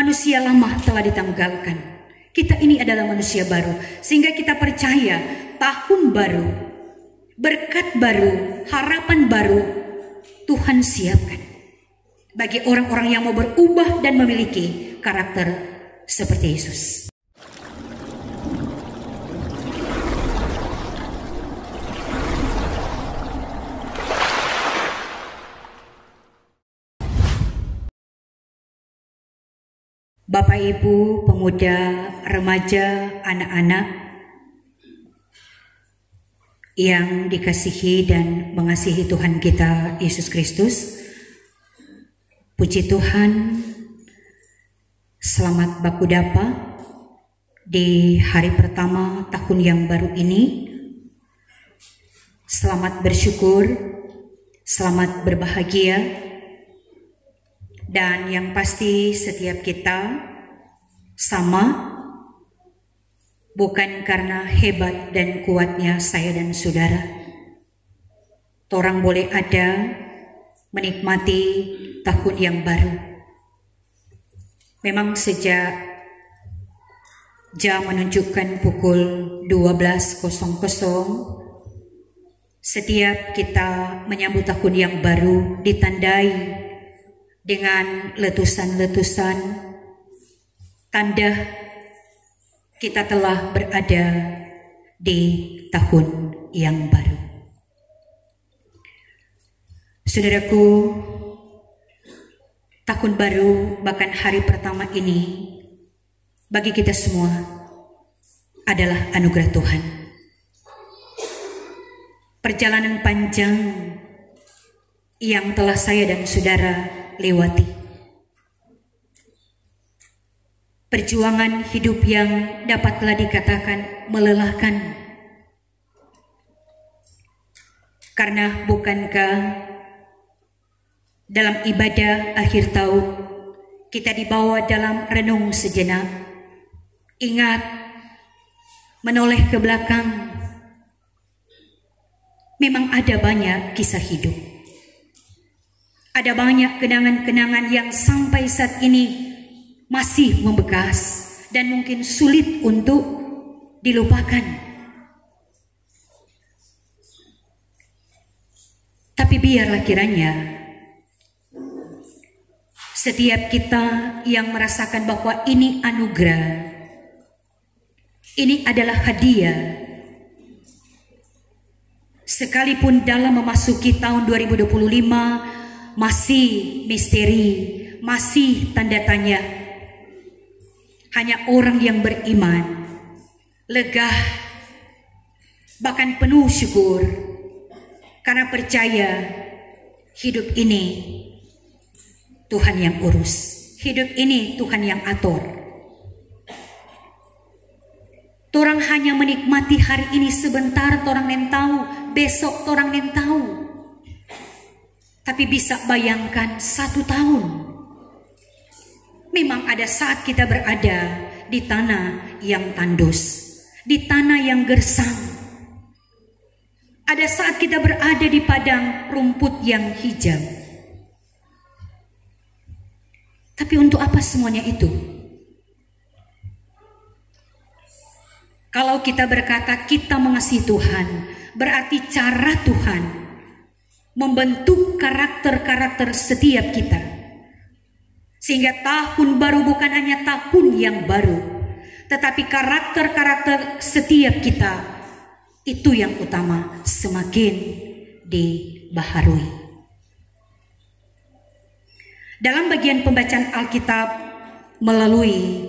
Manusia lama telah ditanggalkan. Kita ini adalah manusia baru, sehingga kita percaya tahun baru, berkat baru, harapan baru Tuhan siapkan bagi orang-orang yang mau berubah dan memiliki karakter seperti Yesus. Bapak, Ibu, pemuda, remaja, anak-anak yang dikasihi dan mengasihi Tuhan kita Yesus Kristus, puji Tuhan, selamat bakudapa di hari pertama tahun yang baru ini. Selamat bersyukur, selamat berbahagia. Dan yang pasti setiap kita sama, bukan karena hebat dan kuatnya saya dan saudara. Orang boleh ada menikmati tahun yang baru. Memang sejak jam menunjukkan pukul 12.00, setiap kita menyambut tahun yang baru ditandai dengan letusan-letusan tanda kita telah berada di tahun yang baru. Saudaraku, tahun baru bahkan hari pertama ini bagi kita semua adalah anugerah Tuhan. Perjalanan panjang yang telah saya dan saudara lewati. Perjuangan hidup yang dapatlah dikatakan melelahkan. Karena bukankah dalam ibadah akhir tahun kita dibawa dalam renung sejenak, ingat, menoleh ke belakang. Memang ada banyak kisah hidup. Ada banyak kenangan-kenangan yang sampai saat ini masih membekas dan mungkin sulit untuk dilupakan. Tapi biarlah kiranya setiap kita yang merasakan bahwa ini anugerah, ini adalah hadiah, sekalipun dalam memasuki tahun 2025 masih misteri, masih tanda tanya. Hanya orang yang beriman, lega, bahkan penuh syukur, karena percaya hidup ini Tuhan yang urus, hidup ini Tuhan yang atur. Torang hanya menikmati hari ini sebentar, torang yang tahu, besok torang yang tahu. Tapi bisa bayangkan 1 tahun. Memang ada saat kita berada di tanah yang tandus, di tanah yang gersang. Ada saat kita berada di padang rumput yang hijau. Tapi untuk apa semuanya itu? Kalau kita berkata kita mengasihi Tuhan, berarti cara Tuhan membentuk karakter-karakter setiap kita. Sehingga tahun baru bukan hanya tahun yang baru, tetapi karakter-karakter setiap kita itu yang utama, semakin dibaharui. Dalam bagian pembacaan Alkitab melalui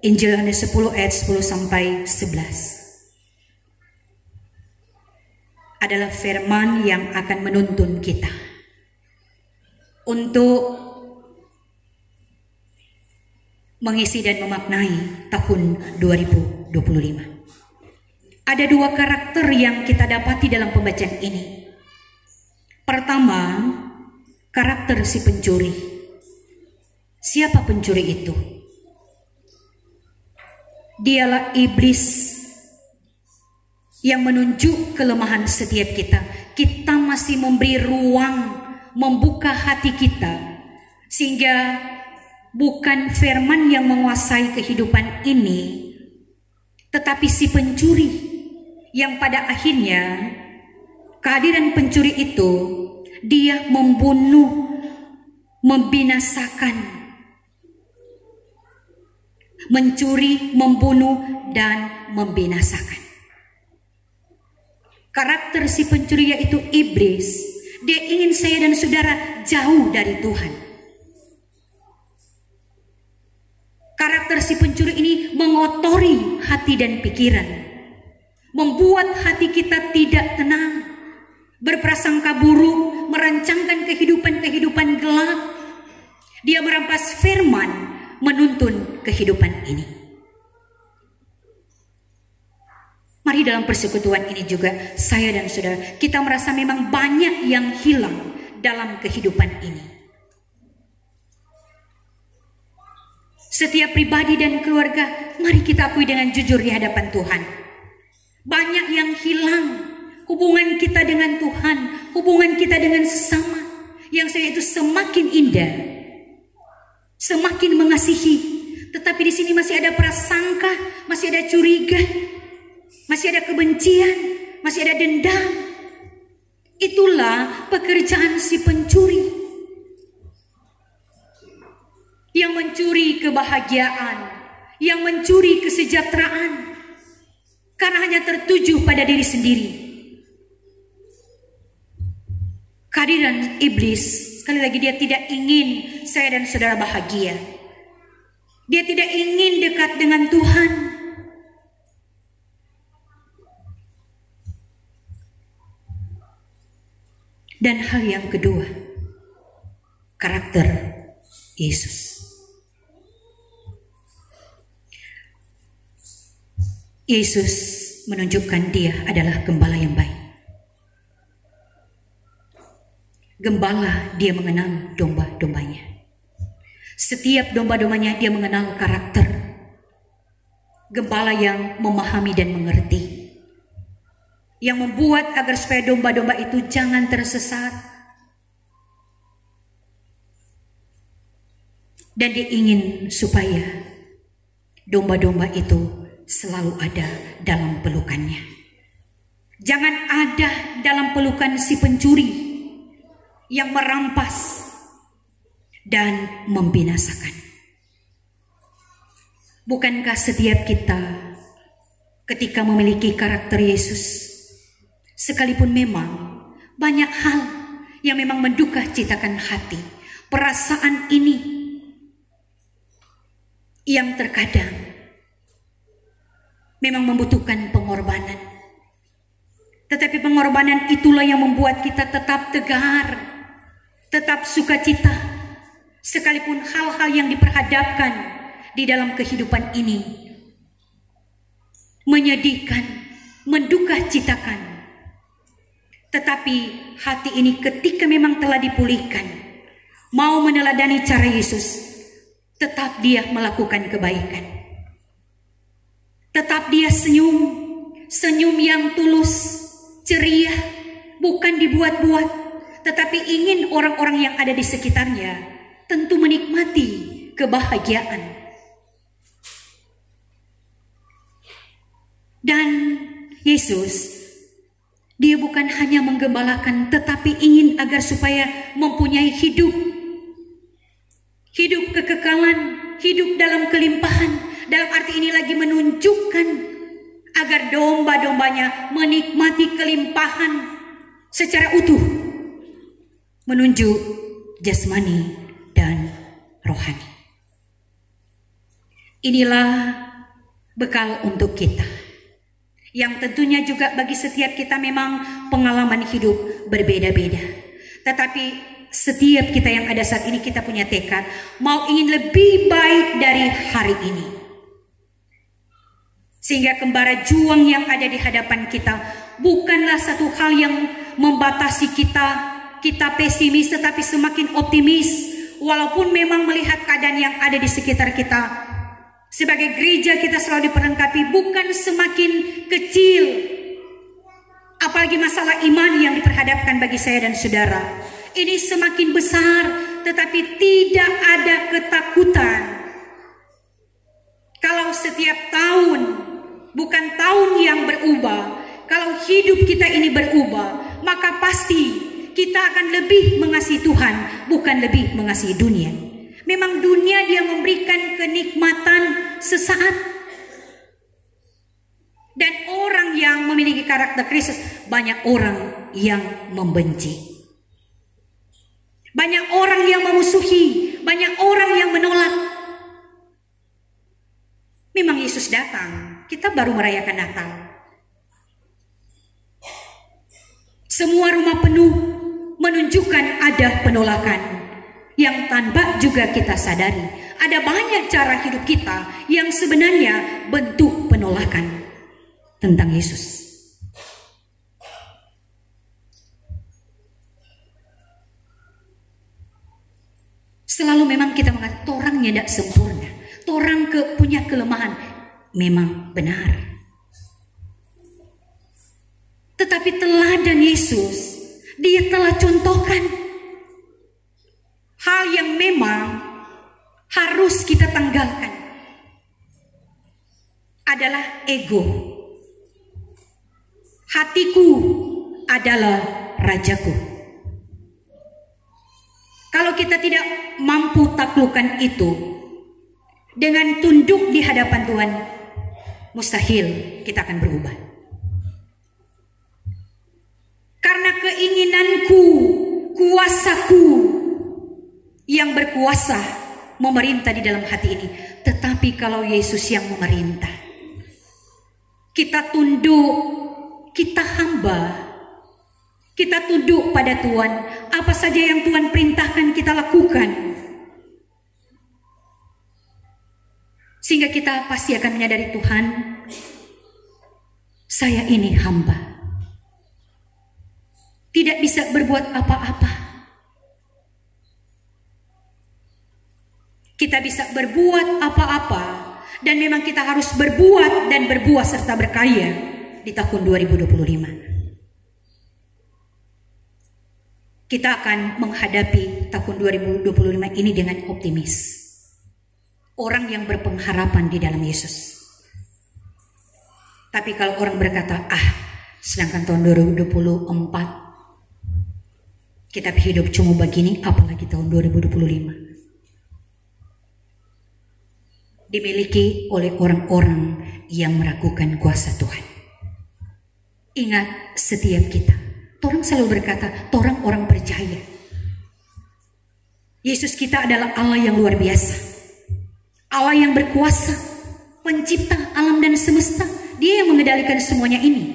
Injil Yohanes 10 ayat 10 sampai 11 adalah firman yang akan menuntun kita untuk mengisi dan memaknai tahun 2025. Ada 2 karakter yang kita dapati dalam pembacaan ini. Pertama, karakter si pencuri. Siapa pencuri itu? Dialah iblis yang menunjuk kelemahan setiap kita. Kita masih memberi ruang, membuka hati kita, sehingga bukan firman yang menguasai kehidupan ini, tetapi si pencuri yang pada akhirnya kehadiran pencuri itu dia membunuh, membinasakan, mencuri, membunuh, dan membinasakan. Karakter si pencuri yaitu iblis. Dia ingin saya dan saudara jauh dari Tuhan. Karakter si pencuri ini mengotori hati dan pikiran, membuat hati kita tidak tenang, berprasangka buruk, merancangkan kehidupan-kehidupan gelap. Dia merampas firman, menuntun kehidupan ini. Mari dalam persekutuan ini juga saya dan saudara, kita merasa memang banyak yang hilang dalam kehidupan ini. Setiap pribadi dan keluarga, mari kita akui dengan jujur di hadapan Tuhan. Banyak yang hilang hubungan kita dengan Tuhan, hubungan kita dengan sesama, yang saya itu semakin indah, semakin mengasihi. Tetapi di sini masih ada prasangka, masih ada curiga, masih ada kebencian, masih ada dendam. Itulah pekerjaan si pencuri yang mencuri kebahagiaan, yang mencuri kesejahteraan, karena hanya tertuju pada diri sendiri. Kehadiran iblis, sekali lagi, dia tidak ingin saya dan saudara bahagia. Dia tidak ingin dekat dengan Tuhan. Dan hal yang kedua, karakter Yesus. Yesus menunjukkan dia adalah gembala yang baik. Gembala, dia mengenal domba-dombanya. Setiap domba-dombanya dia mengenal karakter. Gembala yang memahami dan mengerti, yang membuat agar supaya domba-domba itu jangan tersesat. Dan dia ingin supaya domba-domba itu selalu ada dalam pelukannya. Jangan ada dalam pelukan si pencuri yang merampas dan membinasakan. Bukankah setiap kita ketika memiliki karakter Yesus, sekalipun memang banyak hal yang memang menduka citakan hati, perasaan ini yang terkadang memang membutuhkan pengorbanan. Tetapi pengorbanan itulah yang membuat kita tetap tegar, tetap sukacita, sekalipun hal-hal yang diperhadapkan di dalam kehidupan ini menyedihkan, menduka citakan. Tetapi hati ini ketika memang telah dipulihkan, mau meneladani cara Yesus, tetap dia melakukan kebaikan. Tetap dia senyum, senyum yang tulus, ceria, bukan dibuat-buat, tetapi ingin orang-orang yang ada di sekitarnya tentu menikmati kebahagiaan. Dan Yesus, dia bukan hanya menggembalakan, tetapi ingin agar supaya mempunyai hidup kekekalan, hidup dalam kelimpahan. Dalam arti ini lagi menunjukkan agar domba-dombanya menikmati kelimpahan secara utuh, menunjuk jasmani dan rohani. Inilah bekal untuk kita, yang tentunya juga bagi setiap kita memang pengalaman hidup berbeda-beda. Tetapi setiap kita yang ada saat ini, kita punya tekad mau ingin lebih baik dari hari ini. Sehingga kembara juang yang ada di hadapan kita bukanlah satu hal yang membatasi kita pesimis, tetapi semakin optimis. Walaupun memang melihat keadaan yang ada di sekitar kita, sebagai gereja kita selalu diperlengkapi bukan semakin kecil, apalagi masalah iman yang diperhadapkan bagi saya dan saudara. Ini semakin besar, tetapi tidak ada ketakutan. Kalau setiap tahun bukan tahun yang berubah, kalau hidup kita ini berubah, maka pasti kita akan lebih mengasihi Tuhan, bukan lebih mengasihi dunia. Memang dunia dia memberikan kenikmatan sesaat. Dan orang yang memiliki karakter Kristus, banyak orang yang membenci. Banyak orang yang memusuhi, banyak orang yang menolak. Memang Yesus datang, kita baru merayakan Natal. Semua rumah penuh menunjukkan ada penolakan yang tanpa juga kita sadari. Ada banyak cara hidup kita yang sebenarnya bentuk penolakan tentang Yesus. Selalu memang kita mengatakan orangnya tidak sempurna, orang punya kelemahan, memang benar. Tetapi teladan Yesus, dia telah contohkan hal yang memang harus kita tanggalkan, adalah ego. Hatiku adalah rajaku. Kalau kita tidak mampu taklukkan itu dengan tunduk di hadapan Tuhan, mustahil kita akan berubah. Karena keinginanku, kuasaku yang berkuasa memerintah di dalam hati ini. Tetapi kalau Yesus yang memerintah, kita tunduk, kita hamba, kita tunduk pada Tuhan. Apa saja yang Tuhan perintahkan kita lakukan, sehingga kita pasti akan menyadari, Tuhan, saya ini hamba, tidak bisa berbuat apa-apa. Kita bisa berbuat apa-apa, dan memang kita harus berbuat dan berbuah serta berkarya di tahun 2025. Kita akan menghadapi tahun 2025 ini dengan optimis. Orang yang berpengharapan di dalam Yesus. Tapi kalau orang berkata, sedangkan tahun 2024 kita hidup cuma begini, apalagi tahun 2025. Dimiliki oleh orang-orang yang meragukan kuasa Tuhan. Ingat, setiap kita, orang selalu berkata, orang percaya. Yesus kita adalah Allah yang luar biasa, Allah yang berkuasa, pencipta alam dan semesta. Dia yang mengendalikan semuanya ini.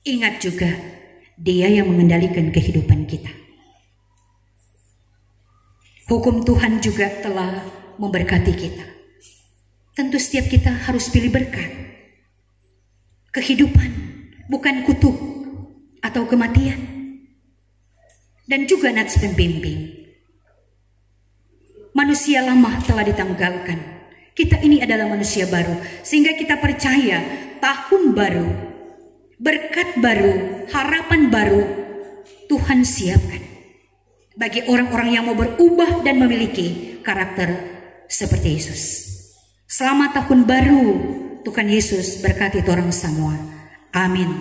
Ingat juga, Dia yang mengendalikan kehidupan kita. Hukum Tuhan juga telah memberkati kita. Tentu setiap kita harus pilih berkat. Kehidupan, bukan kutuk atau kematian. Dan juga nats pembimbing. Manusia lama telah ditanggalkan. Kita ini adalah manusia baru. Sehingga kita percaya tahun baru, berkat baru, harapan baru Tuhan siapkan bagi orang-orang yang mau berubah dan memiliki karakter seperti Yesus. Selamat tahun baru. Tuhan Yesus berkati orang semua. Amin.